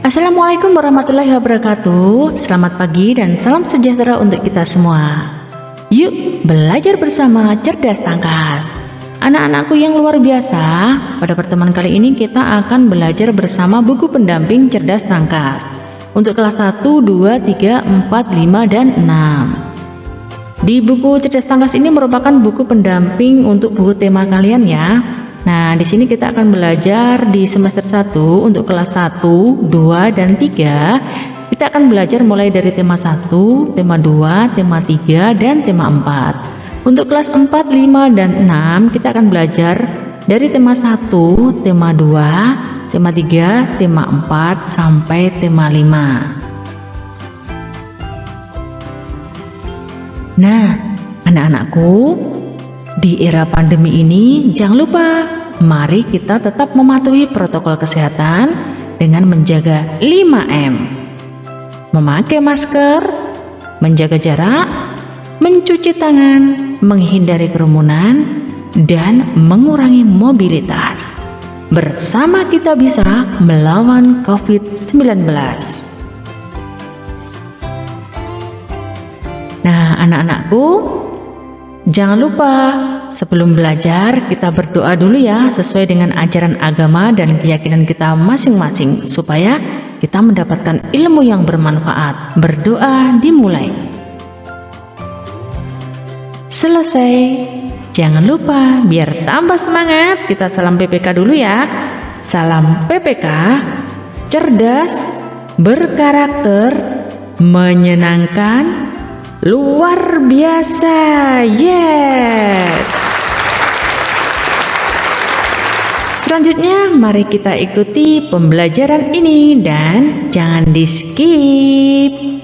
Assalamualaikum warahmatullahi wabarakatuh. Selamat pagi dan salam sejahtera untuk kita semua. Yuk belajar bersama Cerdas Tangkas. Anak-anakku yang luar biasa, pada pertemuan kali ini kita akan belajar bersama buku pendamping Cerdas Tangkas untuk kelas 1, 2, 3, 4, 5, dan 6. Di buku Cerdas Tangkas ini merupakan buku pendamping untuk buku tema kalian ya. Nah, di sini kita akan belajar di semester 1 untuk kelas 1, 2, dan 3. Kita akan belajar mulai dari tema 1, tema 2, tema 3, dan tema 4. Untuk kelas 4, 5, dan 6 kita akan belajar dari tema 1, tema 2, tema 3, tema 4, sampai tema 5. Nah, anak-anakku, di era pandemi ini jangan lupa, mari kita tetap mematuhi protokol kesehatan dengan menjaga 5M. Memakai masker, menjaga jarak, mencuci tangan, menghindari kerumunan, dan mengurangi mobilitas. Bersama kita bisa melawan COVID-19. Nah, anak-anakku, jangan lupa sebelum belajar kita berdoa dulu ya, sesuai dengan ajaran agama dan keyakinan kita masing-masing, supaya kita mendapatkan ilmu yang bermanfaat. Berdoa dimulai. Selesai. Jangan lupa, biar tambah semangat, kita salam PPK dulu ya. Salam PPK, cerdas, berkarakter, menyenangkan, luar biasa. Yes. Selanjutnya mari kita ikuti pembelajaran ini dan jangan di skip.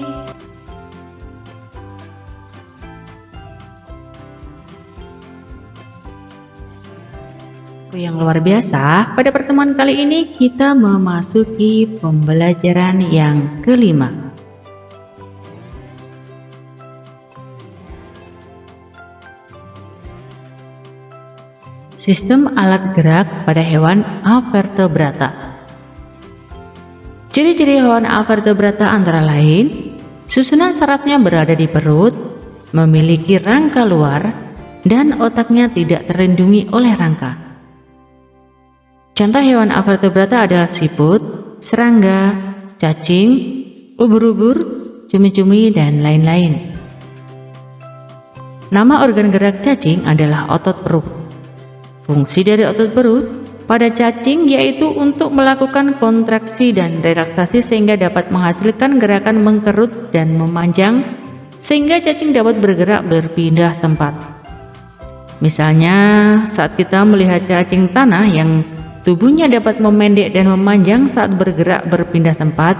Yang luar biasa, pada pertemuan kali ini kita memasuki pembelajaran yang kelima. Sistem alat gerak pada hewan avertebrata. Ciri-ciri hewan avertebrata antara lain, susunan sarafnya berada di perut, memiliki rangka luar, dan otaknya tidak terlindungi oleh rangka. Contoh hewan avertebrata adalah siput, serangga, cacing, ubur-ubur, cumi-cumi, dan lain-lain. Nama organ gerak cacing adalah otot perut. Fungsi dari otot perut pada cacing yaitu untuk melakukan kontraksi dan relaksasi sehingga dapat menghasilkan gerakan mengkerut dan memanjang sehingga cacing dapat bergerak berpindah tempat. Misalnya saat kita melihat cacing tanah yang tubuhnya dapat memendek dan memanjang saat bergerak berpindah tempat.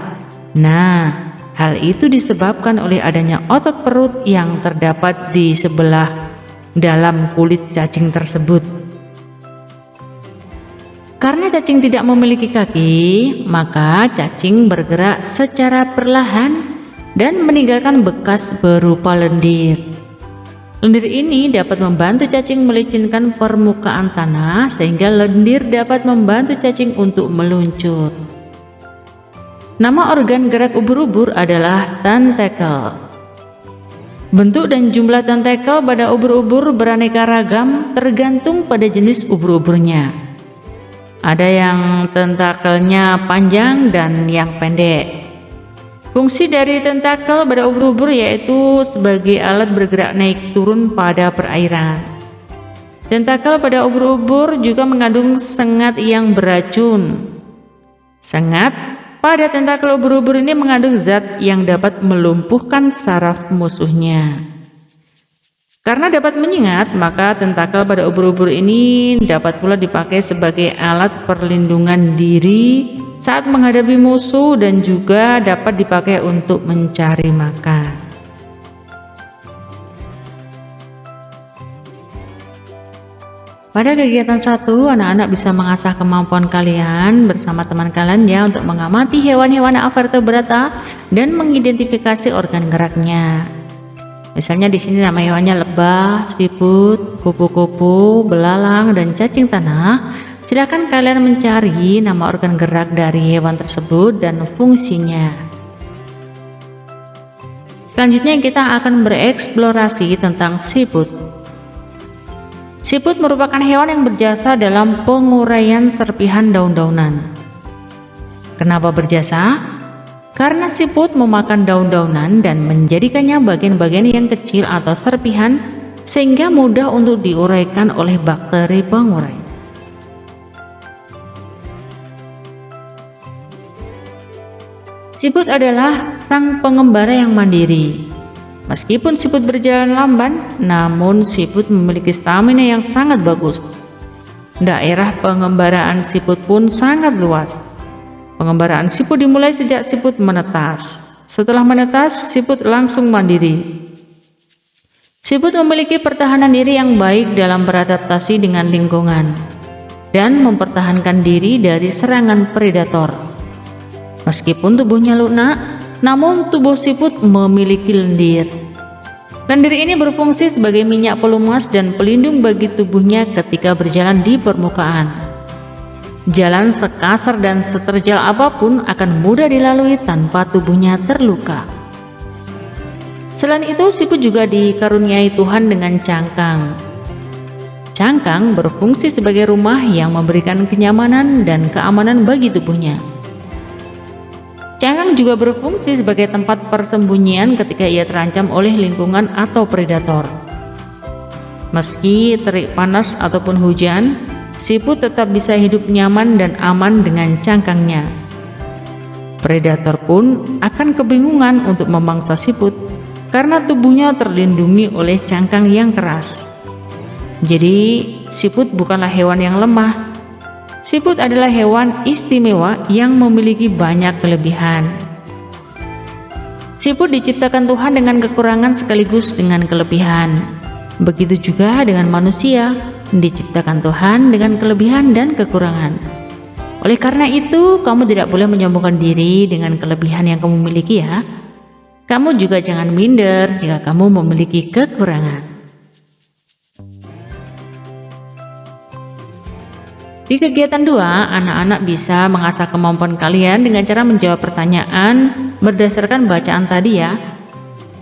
Nah, hal itu disebabkan oleh adanya otot perut yang terdapat di sebelah dalam kulit cacing tersebut. Karena cacing tidak memiliki kaki, maka cacing bergerak secara perlahan dan meninggalkan bekas berupa lendir. Lendir ini dapat membantu cacing melicinkan permukaan tanah sehingga lendir dapat membantu cacing untuk meluncur. Nama organ gerak ubur-ubur adalah tentakel. Bentuk dan jumlah tentakel pada ubur-ubur beraneka ragam tergantung pada jenis ubur-uburnya. Ada yang tentakelnya panjang dan yang pendek. Fungsi dari tentakel pada ubur-ubur yaitu sebagai alat bergerak naik turun pada perairan. Tentakel pada ubur-ubur juga mengandung sengat yang beracun. Sengat pada tentakel ubur-ubur ini mengandung zat yang dapat melumpuhkan saraf musuhnya. Karena dapat menyengat, maka tentakel pada ubur-ubur ini dapat pula dipakai sebagai alat perlindungan diri saat menghadapi musuh dan juga dapat dipakai untuk mencari makan. Pada kegiatan 1, anak-anak bisa mengasah kemampuan kalian bersama teman kalian ya untuk mengamati hewan-hewan avertebrata dan mengidentifikasi organ geraknya. Misalnya di sini nama hewannya lebah, siput, kupu-kupu, belalang, dan cacing tanah. Silakan kalian mencari nama organ gerak dari hewan tersebut dan fungsinya. Selanjutnya kita akan bereksplorasi tentang siput. Siput merupakan hewan yang berjasa dalam penguraian serpihan daun-daunan. Kenapa berjasa? Karena siput memakan daun-daunan dan menjadikannya bagian-bagian yang kecil atau serpihan sehingga mudah untuk diuraikan oleh bakteri pengurai. Siput adalah sang pengembara yang mandiri. Meskipun siput berjalan lamban, namun siput memiliki stamina yang sangat bagus. Daerah pengembaraan siput pun sangat luas. Pengembaraan siput dimulai sejak siput menetas. Setelah menetas, siput langsung mandiri. Siput memiliki pertahanan diri yang baik dalam beradaptasi dengan lingkungan dan mempertahankan diri dari serangan predator. Meskipun tubuhnya lunak, namun tubuh siput memiliki lendir. Lendir ini berfungsi sebagai minyak pelumas dan pelindung bagi tubuhnya ketika berjalan di permukaan. Jalan sekasar dan seterjal apapun akan mudah dilalui tanpa tubuhnya terluka. Selain itu, siput juga dikaruniai Tuhan dengan cangkang. Cangkang berfungsi sebagai rumah yang memberikan kenyamanan dan keamanan bagi tubuhnya. Cangkang juga berfungsi sebagai tempat persembunyian ketika ia terancam oleh lingkungan atau predator. Meski terik panas ataupun hujan, siput tetap bisa hidup nyaman dan aman dengan cangkangnya. Predator pun akan kebingungan untuk memangsa siput karena tubuhnya terlindungi oleh cangkang yang keras. Jadi, siput bukanlah hewan yang lemah. Siput adalah hewan istimewa yang memiliki banyak kelebihan. Siput diciptakan Tuhan dengan kekurangan sekaligus dengan kelebihan. Begitu juga dengan manusia, diciptakan Tuhan dengan kelebihan dan kekurangan. Oleh karena itu, kamu tidak boleh menyombongkan diri dengan kelebihan yang kamu miliki ya. Kamu juga jangan minder jika kamu memiliki kekurangan. Di kegiatan 2, anak-anak bisa mengasah kemampuan kalian dengan cara menjawab pertanyaan berdasarkan bacaan tadi ya.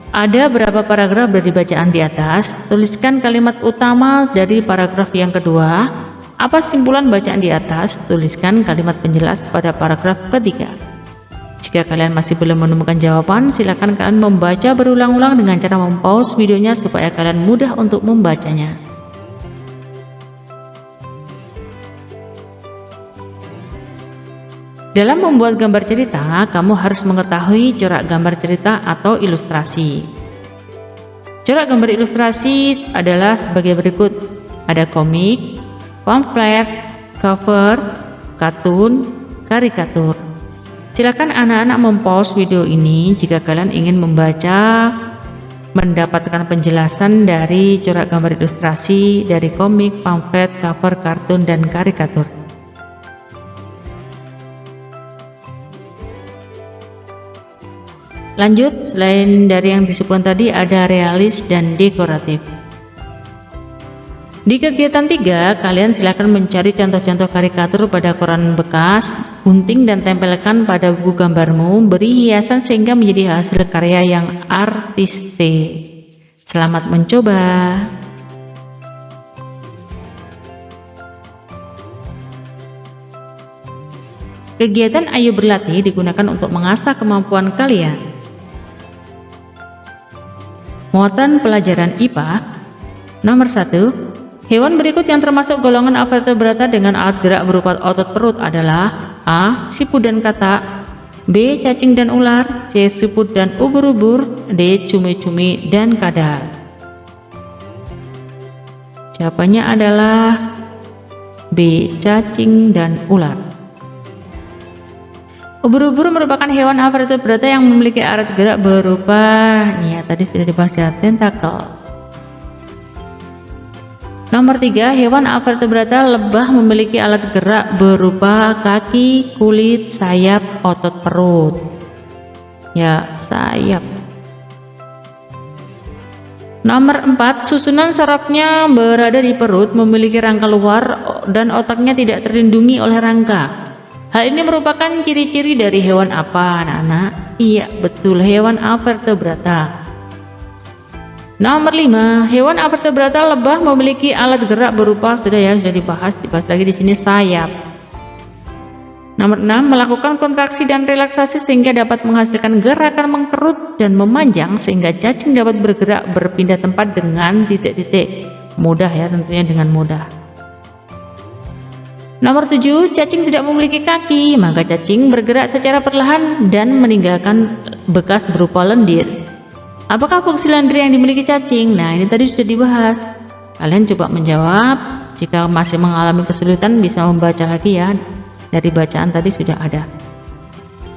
Ada berapa paragraf dari bacaan di atas? Tuliskan kalimat utama dari paragraf yang kedua. Apa simpulan bacaan di atas? Tuliskan kalimat penjelas pada paragraf ketiga. Jika kalian masih belum menemukan jawaban, silakan kalian membaca berulang-ulang dengan cara mempause videonya supaya kalian mudah untuk membacanya. Dalam membuat gambar cerita, kamu harus mengetahui corak gambar cerita atau ilustrasi. Corak gambar ilustrasi adalah sebagai berikut. Ada komik, pamflet, cover, kartun, karikatur. Silakan anak-anak mempause video ini jika kalian ingin mendapatkan penjelasan dari corak gambar ilustrasi dari komik, pamflet, cover, kartun, dan karikatur. Lanjut, selain dari yang disebutkan tadi ada realis dan dekoratif. Di kegiatan 3, kalian silakan mencari contoh-contoh karikatur pada koran bekas, gunting dan tempelkan pada buku gambarmu, beri hiasan sehingga menjadi hasil karya yang artistik. Selamat mencoba. Kegiatan Ayo Berlatih digunakan untuk mengasah kemampuan kalian. Muatan pelajaran IPA. Nomor 1, hewan berikut yang termasuk golongan vertebrata dengan alat gerak berupa otot perut adalah A. Siput dan katak, B. Cacing dan ular, C. Siput dan ubur-ubur, D. Cumi-cumi dan kadal. Jawabannya adalah B. Cacing dan ular. Ubur-ubur merupakan hewan vertebrata yang memiliki alat gerak berupa, tadi sudah dibahas ya, tentakel. Nomor 3, hewan vertebrata lebah memiliki alat gerak berupa kaki, kulit, sayap, otot perut. Ya, sayap. Nomor 4, susunan sarafnya berada di perut, memiliki rangka luar dan otaknya tidak terlindungi oleh rangka. Hal ini merupakan ciri-ciri dari hewan apa, anak-anak? Iya, betul, hewan avertebrata. Nomor 5, hewan avertebrata lebah memiliki alat gerak berupa sudah dibahas lagi di sini sayap. Nomor 6, melakukan kontraksi dan relaksasi sehingga dapat menghasilkan gerakan mengkerut dan memanjang sehingga cacing dapat bergerak berpindah tempat dengan titik-titik. Mudah ya, tentunya dengan mudah. Nomor 7, cacing tidak memiliki kaki, maka cacing bergerak secara perlahan dan meninggalkan bekas berupa lendir. Apakah fungsi lendir yang dimiliki cacing? Nah, ini tadi sudah dibahas. Kalian coba menjawab. Jika masih mengalami kesulitan bisa membaca lagi ya. Dari bacaan tadi sudah ada.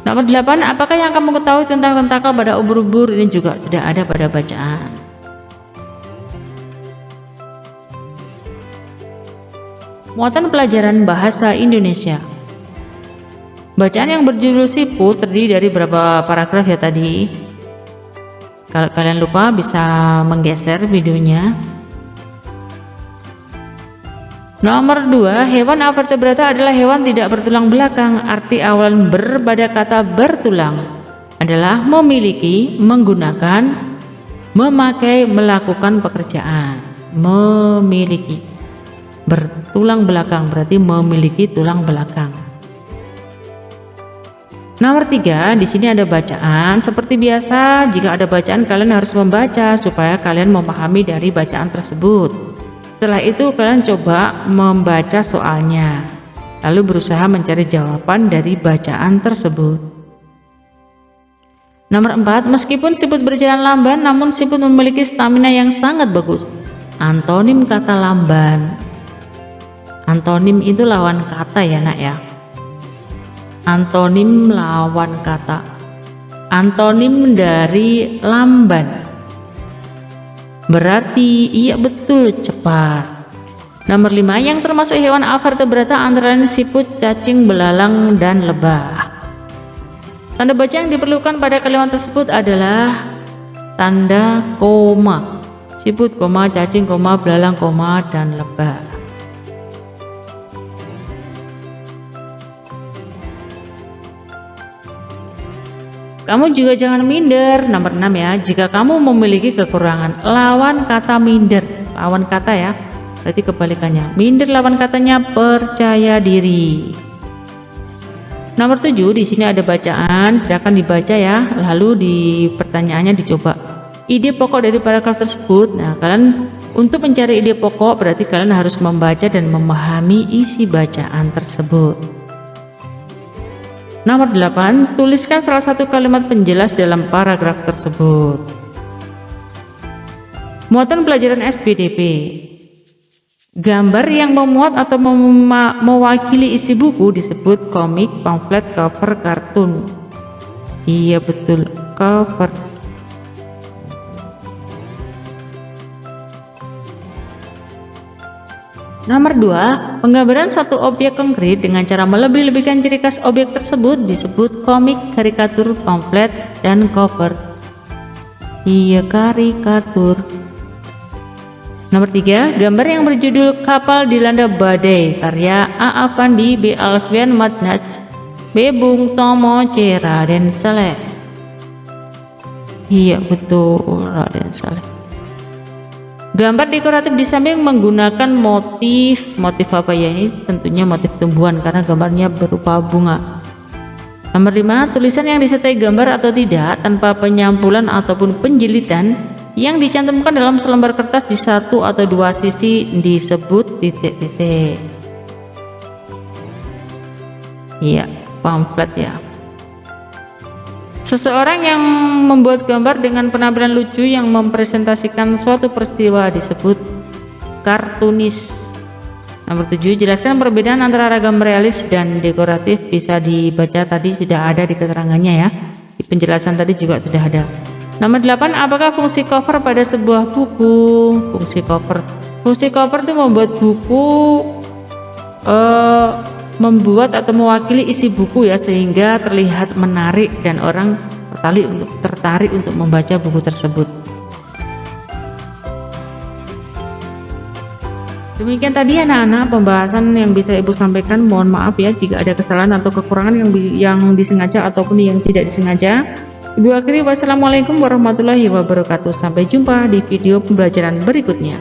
Nomor 8, apakah yang kamu ketahui tentang tentakel pada ubur-ubur? Ini juga sudah ada pada bacaan. Muatan pelajaran bahasa Indonesia. Bacaan yang berjudul siput terdiri dari berapa paragraf ya tadi? Kalau kalian lupa bisa menggeser videonya. Nomor 2, hewan avertebrata adalah hewan tidak bertulang belakang. Arti awal pada kata bertulang adalah memiliki, menggunakan, memakai, melakukan pekerjaan. Memiliki. Bertulang belakang berarti memiliki tulang belakang. Nomor 3, di sini ada bacaan. Seperti biasa, jika ada bacaan kalian harus membaca supaya kalian memahami dari bacaan tersebut. Setelah itu kalian coba membaca soalnya, lalu berusaha mencari jawaban dari bacaan tersebut. Nomor 4, meskipun siput berjalan lamban, namun siput memiliki stamina yang sangat bagus. Antonim kata lamban. Antonim itu lawan kata ya nak ya. Antonim lawan kata. Antonim dari lamban. Berarti iya betul, cepat. Nomor 5, yang termasuk hewan avertebrata antara lain siput, cacing, belalang, dan lebah. Tanda baca yang diperlukan pada kalimat tersebut adalah tanda koma. Siput, koma, cacing, koma, belalang, koma, dan lebah. Kamu juga jangan minder. Nomor 6 ya, jika kamu memiliki kekurangan, lawan kata minder, lawan kata ya, berarti kebalikannya. Minder lawan katanya percaya diri. Nomor 7, di sini ada bacaan, silakan dibaca ya, lalu di pertanyaannya dicoba. Ide pokok dari paragraf tersebut. Nah, kalian untuk mencari ide pokok berarti kalian harus membaca dan memahami isi bacaan tersebut. Nomor 8, tuliskan salah satu kalimat penjelas dalam paragraf tersebut. Muatan pelajaran SPDP. Gambar yang memuat atau mewakili isi buku disebut komik, pamflet, cover, kartun. Iya betul, cover. Nomor 2, penggambaran suatu objek konkret dengan cara melebih-lebihkan ciri khas objek tersebut disebut komik, karikatur, pamflet, dan cover. Iya, karikatur. Nomor 3, gambar yang berjudul Kapal Dilanda Badai karya A. Afandi, B. Alfian Madnaj, B. Bung Tomo, C. Raden Saleh. Iya betul, Raden Saleh. Gambar dekoratif di samping menggunakan motif apa ya, ini tentunya motif tumbuhan karena gambarnya berupa bunga. Nomor 5, tulisan yang disertai gambar atau tidak tanpa penyampulan ataupun penjilitan yang dicantumkan dalam selembar kertas di satu atau dua sisi disebut titik-titik. Iya, pamflet ya. Seseorang yang membuat gambar dengan penampilan lucu yang mempresentasikan suatu peristiwa disebut kartunis. Nomor 7, jelaskan perbedaan antara ragam realis dan dekoratif. Bisa dibaca tadi sudah ada di keterangannya ya. Di penjelasan tadi juga sudah ada. Nomor 8, apakah fungsi cover pada sebuah buku? Fungsi cover. Fungsi cover itu membuat buku membuat atau mewakili isi buku ya, sehingga terlihat menarik dan orang tertarik untuk membaca buku tersebut. Demikian tadi anak-anak pembahasan yang bisa Ibu sampaikan. Mohon maaf ya jika ada kesalahan atau kekurangan yang disengaja ataupun yang tidak disengaja. Ibu akhiri, wassalamualaikum warahmatullahi wabarakatuh. Sampai jumpa di video pembelajaran berikutnya.